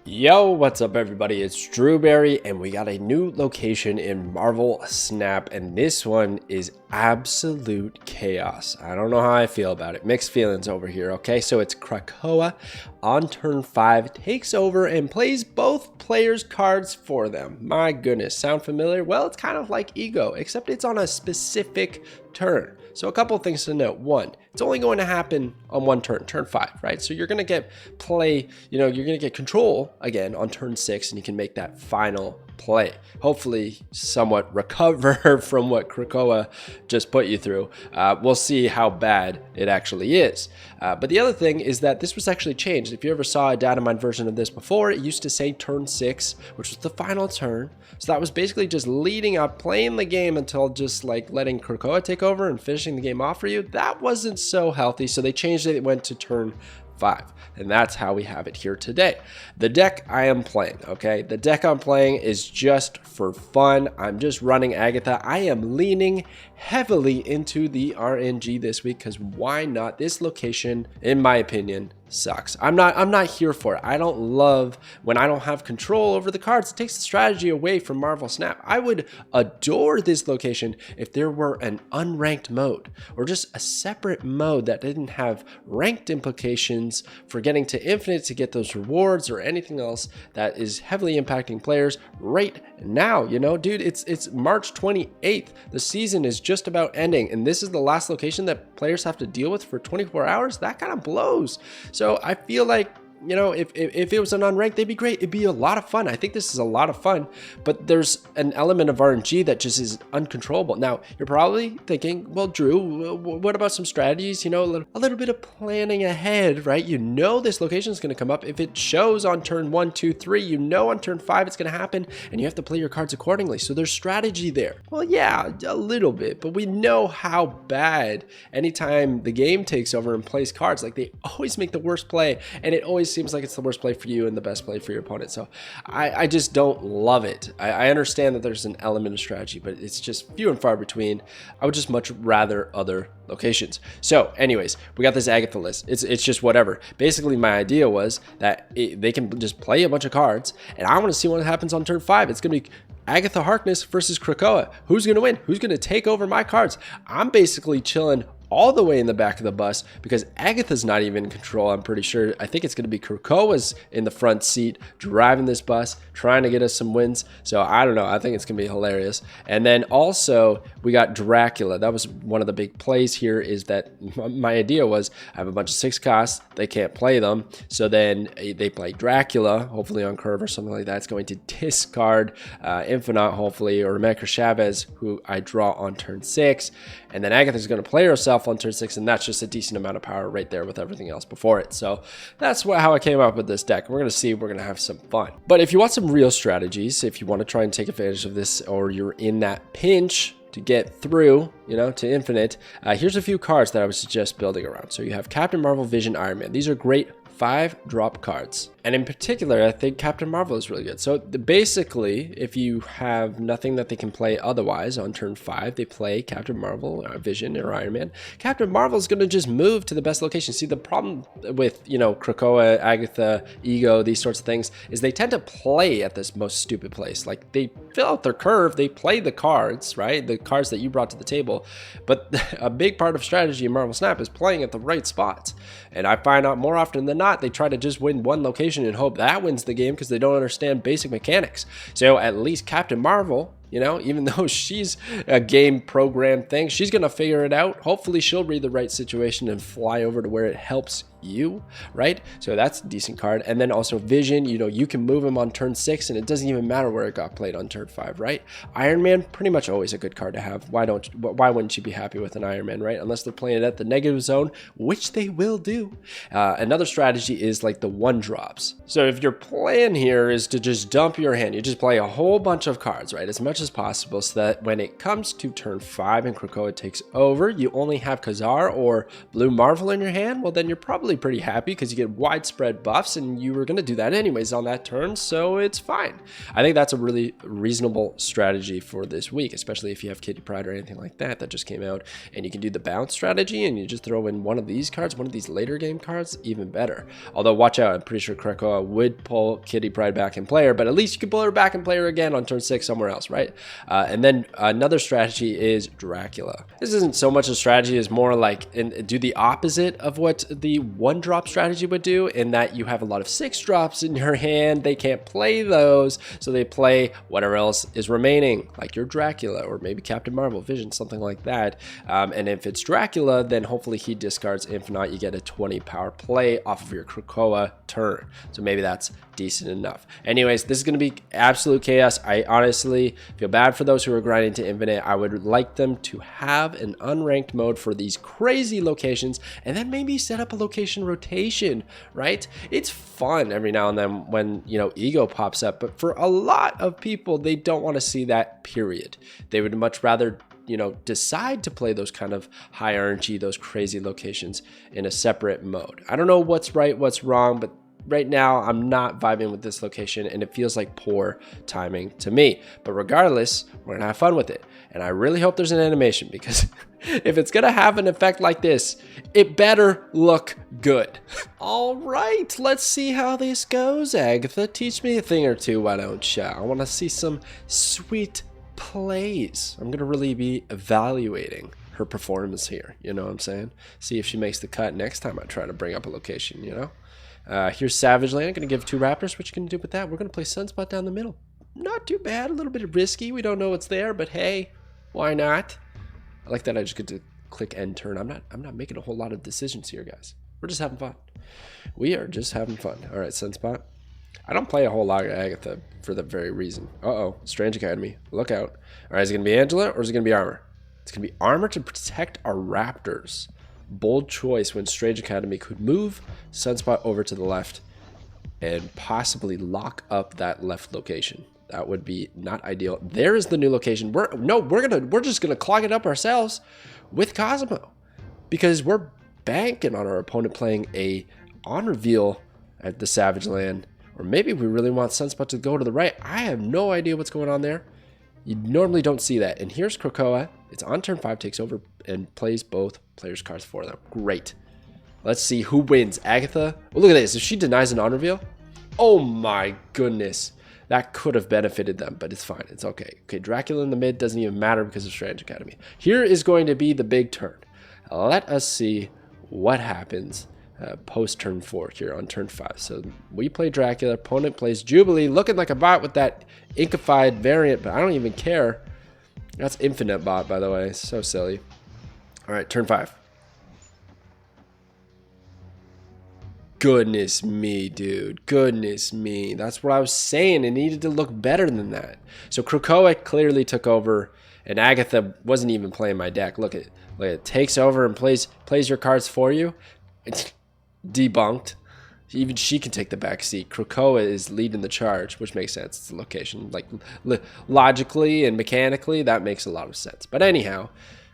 Yo, what's up everybody? It's Drewberry and we got a new location in Marvel Snap and this one is absolute chaos. I don't know how I feel about it. Mixed feelings over here, okay? So it's Krakoa on turn 5, takes over and plays both players' cards for them. My goodness, sound familiar? Well, it's kind of like Ego, except it's on a specific turn. So a couple of things to note. One, it's only going to happen on one turn, turn 5, right? So you're going to get you're going to get control again on turn 6 and you can make that final play. Hopefully somewhat recover from what Krakoa just put you through. We'll see how bad it actually is. But the other thing is that this was actually changed. If you ever saw a data mine version of this before, it used to say turn 6, which was the final turn. So that was basically just leading up, playing the game until just like letting Krakoa take over and finishing the game off for you. That wasn't so healthy. So they changed it. It went to turn 5, and that's how we have it here today. The deck I am playing, okay? The deck I'm playing is just for fun. I'm just running Agatha. I am leaning heavily into the RNG this week because why not? This location, in my opinion, sucks. I'm not here for it. I don't love when I don't have control over the cards. It takes the strategy away from Marvel Snap. I would adore this location if there were an unranked mode or just a separate mode that didn't have ranked implications for getting to infinite to get those rewards or anything else that is heavily impacting players right now. You know, dude, it's March 28th. The season is just about ending and this is the last location that players have to deal with for 24 hours. That kind of blows. So I feel like, you know, if it was an unranked, they'd be great. It'd be a lot of fun. I think this is a lot of fun, but there's an element of RNG that just is uncontrollable. Now, you're probably thinking, well, Drew, what about some strategies? You know, a little bit of planning ahead, right? You know this location is going to come up. If it shows on turn 1, 2, 3, you know on turn 5 it's going to happen, and you have to play your cards accordingly. So there's strategy there. Well, yeah, a little bit, but we know how bad anytime the game takes over and plays cards, like they always make the worst play, and it always seems like it's the worst play for you and the best play for your opponent. So I just don't love it. I understand that there's an element of strategy, but it's just few and far between. I would just much rather other locations. So anyways, we got this Agatha list. It's just whatever. Basically, my idea was that they can just play a bunch of cards, and I want to see what happens on turn 5. It's going to be Agatha Harkness versus Krakoa. Who's going to win? Who's going to take over my cards? I'm basically chilling all the way in the back of the bus because Agatha's not even in control. I'm pretty sure. I think it's going to be Krakoa's in the front seat driving this bus, trying to get us some wins. So I don't know. I think it's going to be hilarious. And then also we got Dracula. That was one of the big plays here, is that my idea was I have a bunch of 6 costs. They can't play them. So then they play Dracula, hopefully on curve or something like that. It's going to discard Infinite, hopefully, or Rebecca Chavez, who I draw on turn 6. And then Agatha's going to play herself on turn 6, and that's just a decent amount of power right there with everything else before it. So that's how I came up with this deck. We're going to see. We're going to have some fun. But if you want some real strategies, if you want to try and take advantage of this, or you're in that pinch to get through, you know, to infinite, here's a few cards that I would suggest building around. So you have Captain Marvel, Vision, Iron Man. These are great 5-drop cards. And in particular, I think Captain Marvel is really good. So basically, if you have nothing that they can play otherwise on turn 5, they play Captain Marvel, Vision, or Iron Man. Captain Marvel is going to just move to the best location. See, the problem with, you know, Krakoa, Agatha, Ego, these sorts of things, is they tend to play at this most stupid place. Like, they fill out their curve, they play the cards, right? The cards that you brought to the table. But a big part of strategy in Marvel Snap is playing at the right spots. And I find out more often than not, they try to just win one location and hope that wins the game because they don't understand basic mechanics. So at least Captain Marvel, you know, even though she's a game program thing, she's going to figure it out. Hopefully she'll read the right situation and fly over to where it helps you, right? So that's a decent card. And then also Vision, you know, you can move him on turn 6 and it doesn't even matter where it got played on turn 5, right? Iron Man, pretty much always a good card to have. Why wouldn't you be happy with an Iron Man, right? Unless they're playing it at the negative zone, which they will do. Another strategy is like the 1-drops. So if your plan here is to just dump your hand, you just play a whole bunch of cards, right? As much much as possible so that when it comes to turn 5 and Krakoa takes over, you only have Khazar or Blue Marvel in your hand. Well, then you're probably pretty happy because you get widespread buffs, and you were going to do that anyways on that turn, so it's fine. I think that's a really reasonable strategy for this week, especially if you have Kitty Pryde or anything like that that just came out, and you can do the bounce strategy and you just throw in one of these cards, one of these later game cards, even better. Although watch out, I'm pretty sure Krakoa would pull Kitty Pryde back in player, but at least you can pull her back in player again on turn 6 somewhere else, right? And then another strategy is Dracula. This isn't so much a strategy as more like do the opposite of what the 1-drop strategy would do, in that you have a lot of 6-drops in your hand. They can't play those, so they play whatever else is remaining, like your Dracula or maybe Captain Marvel, Vision, something like that. And if it's Dracula, then hopefully he discards. If not, you get a 20 power play off of your Krakoa turn. So maybe that's decent enough. Anyways, this is going to be absolute chaos. I honestly feel bad for those who are grinding to infinite. I would like them to have an unranked mode for these crazy locations, and then maybe set up a location rotation, right? It's fun every now and then when, you know, ego pops up, but for a lot of people, they don't want to see that, period. They would much rather, you know, decide to play those kind of high RNG, those crazy locations in a separate mode. I don't know what's right, what's wrong, but right now I'm not vibing with this location, and it feels like poor timing to me. But regardless, we're gonna have fun with it, and I really hope there's an animation, because if it's gonna have an effect like this, it better look good. All right, let's see how this goes. Agatha, teach me a thing or two, why don't you? I want to see some sweet plays. I'm gonna really be evaluating her performance here, you know what I'm saying? See if she makes the cut next time I try to bring up a location, you know? Here's Savage Land. I'm going to give 2 Raptors. What you going to do with that? We're going to play Sunspot down the middle. Not too bad. A little bit risky. We don't know what's there, but hey, why not? I like that I just get to click end turn. I'm not making a whole lot of decisions here, guys. We're just having fun. We are just having fun. All right, Sunspot. I don't play a whole lot of Agatha for that very reason. Uh-oh. Strange Academy. Look out. All right, is it going to be Angela or is it going to be Armor? It's going to be Armor to protect our Raptors. Bold choice when Strange Academy could move Sunspot over to the left and possibly lock up that left location. That would be not ideal. There is the new location. We're just gonna clog it up ourselves with Cosmo, because we're banking on our opponent playing a on reveal at the Savage Land, or maybe we really want Sunspot to go to the right. I have no idea what's going on there. You normally don't see that. And here's Krakoa. It's on turn 5, takes over and plays both players' cards for them. Great. Let's see who wins. Agatha. Well, look at this. If she denies an on reveal, oh my goodness. That could have benefited them, but it's fine. It's okay. Okay, Dracula in the mid doesn't even matter because of Strange Academy. Here is going to be the big turn. Let us see what happens post turn 4 here on turn 5. So we play Dracula, opponent plays Jubilee, looking like a bot with that inkified variant, but I don't even care. That's infinite bot, by the way. So silly. All right, turn 5. Goodness me, dude. Goodness me. That's what I was saying. It needed to look better than that. So Krakoa clearly took over, and Agatha wasn't even playing my deck. Look at it. Look at it. Takes over and plays your cards for you. It's debunked. Even she can take the back seat. Krakoa is leading the charge, which makes sense. It's the location. Like, logically and mechanically, that makes a lot of sense. But anyhow,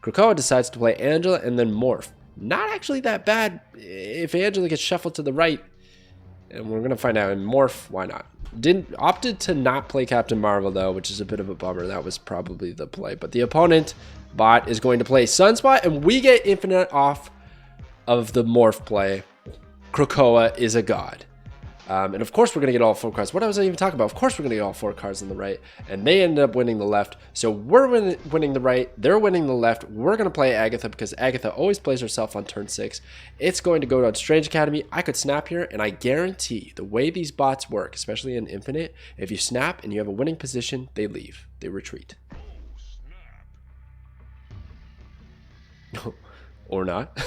Krakoa decides to play Angela and then Morph. Not actually that bad if Angela gets shuffled to the right. And we're going to find out. And Morph, why not? Opted to not play Captain Marvel, though, which is a bit of a bummer. That was probably the play. But the opponent, bot, is going to play Sunspot, and we get infinite off of the Morph play. Krakoa is a god. And of course we're going to get all 4 cards. What was I even talking about? Of course we're going to get all 4 cards on the right. And they ended up winning the left. So we're winning the right. They're winning the left. We're going to play Agatha because Agatha always plays herself on turn 6. It's going to go on Strange Academy. I could snap here, and I guarantee the way these bots work, especially in Infinite, if you snap and you have a winning position, they leave. They retreat. Or not.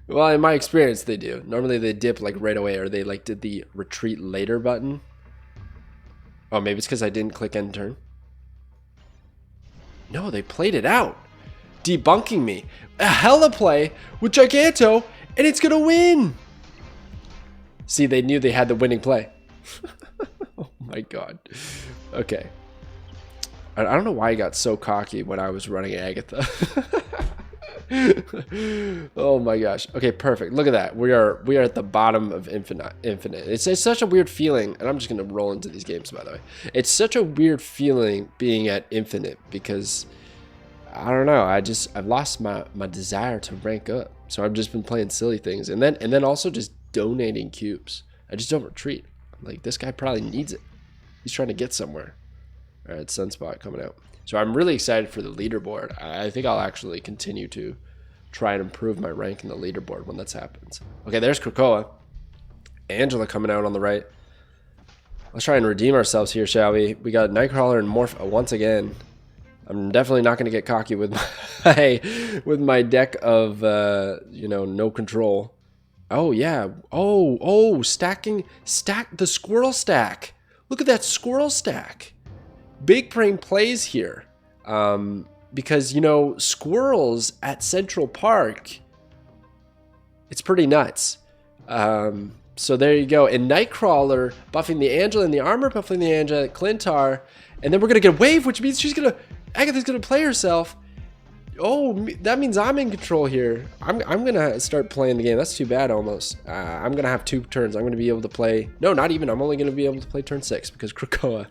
Well, in my experience, they do. Normally they dip like right away, or they like did the retreat later button. Oh, maybe it's because I didn't click end turn. No, they played it out. Debunking me. A hella play with Giganto, and it's going to win. See, they knew they had the winning play. Oh my god. Okay. I don't know why I got so cocky when I was running Agatha. Oh my gosh. Okay, perfect. Look at that. We are at the bottom of infinite. It's such a weird feeling, and I'm just gonna roll into these games, by the way. It's such a weird feeling being at infinite because I don't know. I've lost my desire to rank up, so I've just been playing silly things, and then also just donating cubes. I just don't retreat. Like, this guy probably needs it. He's trying to get somewhere. All right, Sunspot coming out. So I'm really excited for the leaderboard. I think I'll actually continue to try and improve my rank in the leaderboard when that happens. Okay, there's Krakoa. Angela coming out on the right. Let's try and redeem ourselves here, shall we? We got Nightcrawler and Morph once again. I'm definitely not going to get cocky with my deck of you know, no control. Oh yeah. Oh, stack the squirrel stack. Look at that squirrel stack. Big brain plays here. Because, you know, squirrels at Central Park, it's pretty nuts. So there you go. And Nightcrawler buffing the Angela and the armor buffing the Angela, Clintar, and then we're gonna get a wave, which means Agatha's gonna play herself. Oh, that means I'm in control here. I'm gonna start playing the game. That's too bad almost. I'm gonna have 2 turns. I'm gonna be able to play, no, not even. I'm only gonna be able to play turn 6 because Krakoa.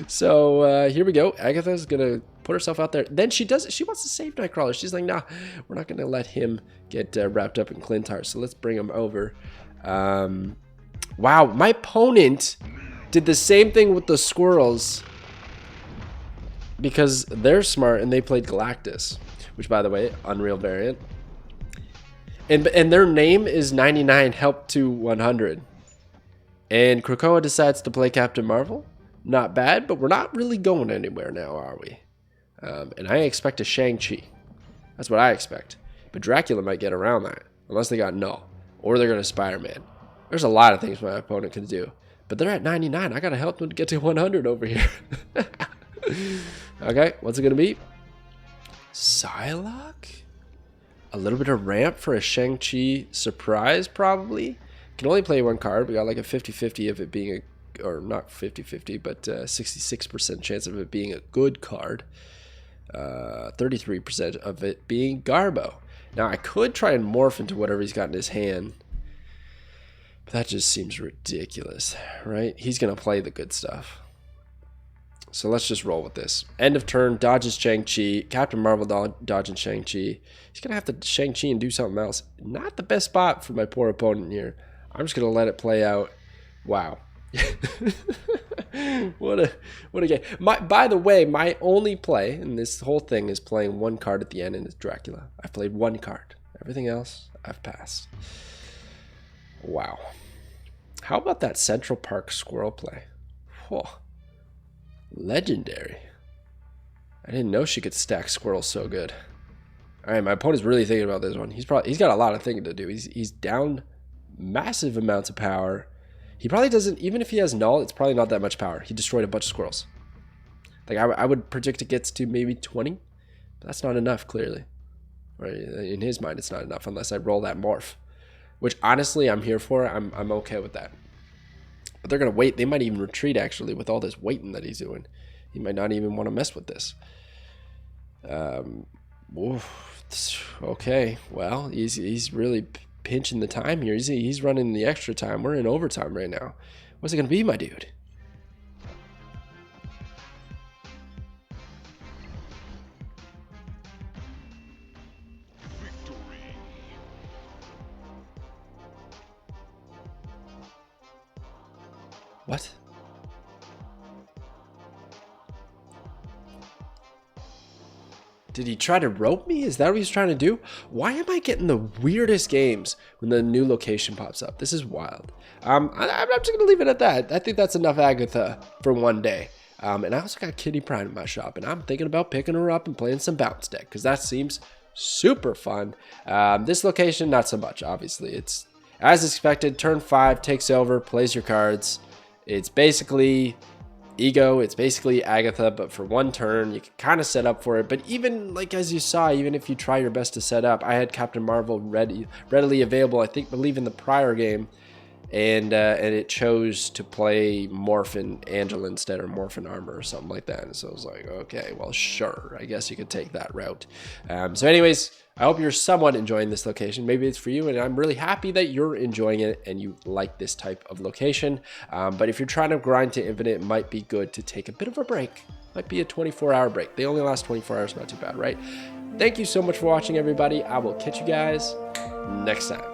So here we go. Agatha's gonna put herself out there. Then she wants to save Nightcrawler. She's like, nah, we're not gonna let him get wrapped up in Clintar. So let's bring him over. Wow, my opponent did the same thing with the squirrels, because they're smart and they played Galactus, which, by the way, Unreal variant. And their name is 99 help to 100. And Krakoa decides to play Captain Marvel. Not bad, but we're not really going anywhere now, are we? And I expect a Shang-Chi. That's what I expect. But Dracula might get around that, unless they got Null. Or they're going to Spider-Man. There's a lot of things my opponent can do. But they're at 99. I got to help them to get to 100 over here. Okay, what's it going to be? Psylocke? A little bit of ramp for a Shang-Chi surprise, probably. Can only play 1 card. We got like a 50-50 of it being a, or not 50-50, but 66% chance of it being a good card. 33% of it being Garbo. Now, I could try and morph into whatever he's got in his hand. But that just seems ridiculous, right? He's going to play the good stuff. So let's just roll with this. End of turn, dodges Shang-Chi. Captain Marvel dodging Shang-Chi. He's going to have to Shang-Chi and do something else. Not the best spot for my poor opponent here. I'm just going to let it play out. Wow. What a game. By the way, my only play in this whole thing is playing 1 card at the end, and it's Dracula. I've played 1 card. Everything else, I've passed. Wow. How about that Central Park squirrel play? Whoa. Legendary. I didn't know she could stack squirrels so good. All right, my opponent's really thinking about this one. He's got a lot of thinking to do. He's down massive amounts of power. He probably doesn't, even if he has Null, it's probably not that much power. He destroyed a bunch of squirrels. Like, I would predict it gets to maybe 20, but that's not enough, clearly. Or in his mind, it's not enough unless I roll that morph, which honestly I'm here for. I'm okay with that. But they're going to wait. They might even retreat, actually, with all this waiting that he's doing. He might not even want to mess with this. Okay, well, he's really pinching the time here. He's running the extra time. We're in overtime right now. What's it going to be, my dude? What? Did he try to rope me? Is that what he's trying to do? Why am I getting the weirdest games when the new location pops up? This is wild. I'm just going to leave it at that. I think that's enough Agatha for one day. And I also got Kitty Pryde in my shop, and I'm thinking about picking her up and playing some bounce deck because that seems super fun. This location, not so much, obviously. It's as expected. Turn 5 takes over, plays your cards. It's basically Ego, it's basically Agatha, but for 1 turn, you can kind of set up for it. But even, like, as you saw, even if you try your best to set up, I had Captain Marvel readily available, believe in the prior game. and it chose to play Morphin Angela instead, or Morphin Armor or something like that. And so I was like, okay, well, sure, I guess you could take that route. So anyways, I hope you're somewhat enjoying this location. Maybe it's for you, and I'm really happy that you're enjoying it and you like this type of location. But if you're trying to grind to infinite, it might be good to take a bit of a break. Might be a 24-hour break. They only last 24 hours, not too bad, right? Thank you so much for watching, everybody. I will catch you guys next time.